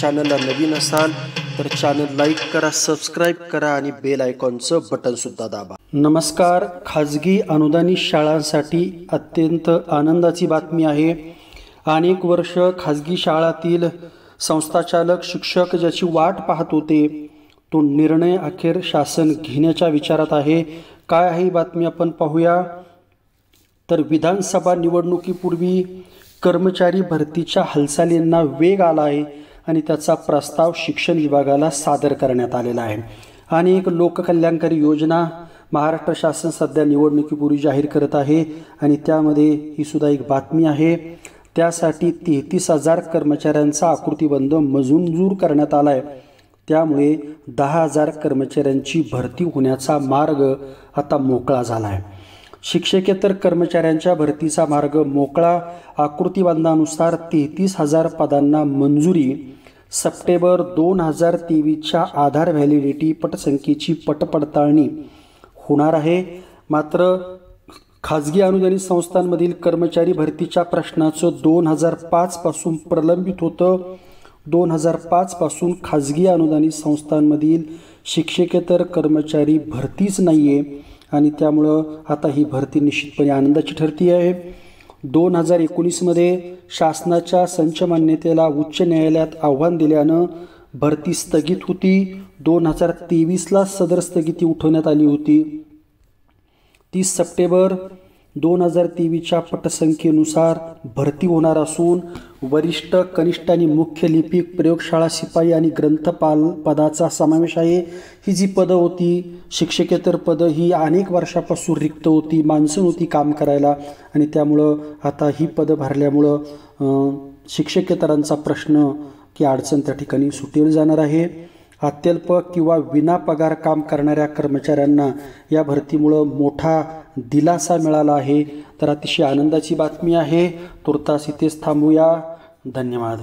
चॅनलला नवीन असाल तर चॅनल लाईक करा, सबस्क्राईब करा आणि बेल आयकॉनचं बटनसुद्धा दाबा. नमस्कार. खाजगी अनुदानित शाळांसाठी अत्यंत आनंदाची बातमी आहे. अनेक वर्ष खाजगी शाळातील संस्थाचालक शिक्षक ज्याची वाट पाहत होते तो निर्णय अखेर शासन घेण्याच्या विचारात आहे. काय आहे ही बातमी आपण पाहूया. तर विधानसभा निवडणुकीपूर्वी कर्मचारी भरतीच्या हालचालींना वेग आला आहे आणि त्याचा प्रस्ताव शिक्षण विभागाला सादर करण्यात आलेला आहे. अनेक लोककल्याणकारी योजना महाराष्ट्र शासन सध्या निवडणुकीपूर्वी जाहीर करत आहे आणि त्यामध्ये ही सुद्धा एक बातमी आहे. त्यासाठी 33,000 कर्मचाऱ्यांचा आकृतीबंध मंजूर करण्यात आला आहे. त्यामुळे 10,000 कर्मचाऱ्यांची भरती होण्याचा मार्ग आता मोकळा झाला आहे. शिक्षकेतर कर्मचाऱ्यांच्या भरतीचा मार्ग मोकळा. आकृतीबंधानुसार 33,000 पदांना मंजुरी. सप्टेंबर 2023च्या आधार व्हॅलिडिटी पटसंख्येची पडताळणी होणार आहे. मात्र खाजगी अनुदानित संस्थांमधील कर्मचारी भरतीच्या प्रश्नाचं 2005 पासून प्रलंबित होतं. 2005 पासून खाजगी अनुदानित संस्थांमधील शिक्षकेतर कर्मचारी भरतीच नाही आहे आणि त्यामुळं आता ही भरती निश्चितपणे आनंदाची ठरती आहे. 2019मध्ये शासनाच्या संच मान्यतेला उच्च न्यायालयात आव्हान दिल्यानं भरती स्थगित होती. 2023ला सदर स्थगिती उठवण्यात आली होती. 30 सप्टेंबर 2023च्या पटसंख्येनुसार भरती होणार असून वरिष्ठ, कनिष्ठ आणि मुख्य लिपिक, प्रयोगशाळा शिपाई आणि ग्रंथपाल पदाचा समावेश आहे. ही जी पदं होती शिक्षकेतर पदं ही अनेक वर्षापासून रिक्त होती, माणसं नव्हती काम करायला आणि त्यामुळं आता ही पदं भरल्यामुळं शिक्षकेतरांचा प्रश्न की अडचण त्या ठिकाणी सुटेल जाणार आहे. अत्यल्प किंवा विना पगार काम करणाऱ्या कर्मचाऱ्यांना या भरतीमुळं मोठा दिलासा मिळाला आहे. तर अतिशय आनंदाची बातमी आहे. तुर्तास इथेच थांबूया. धन्यवाद.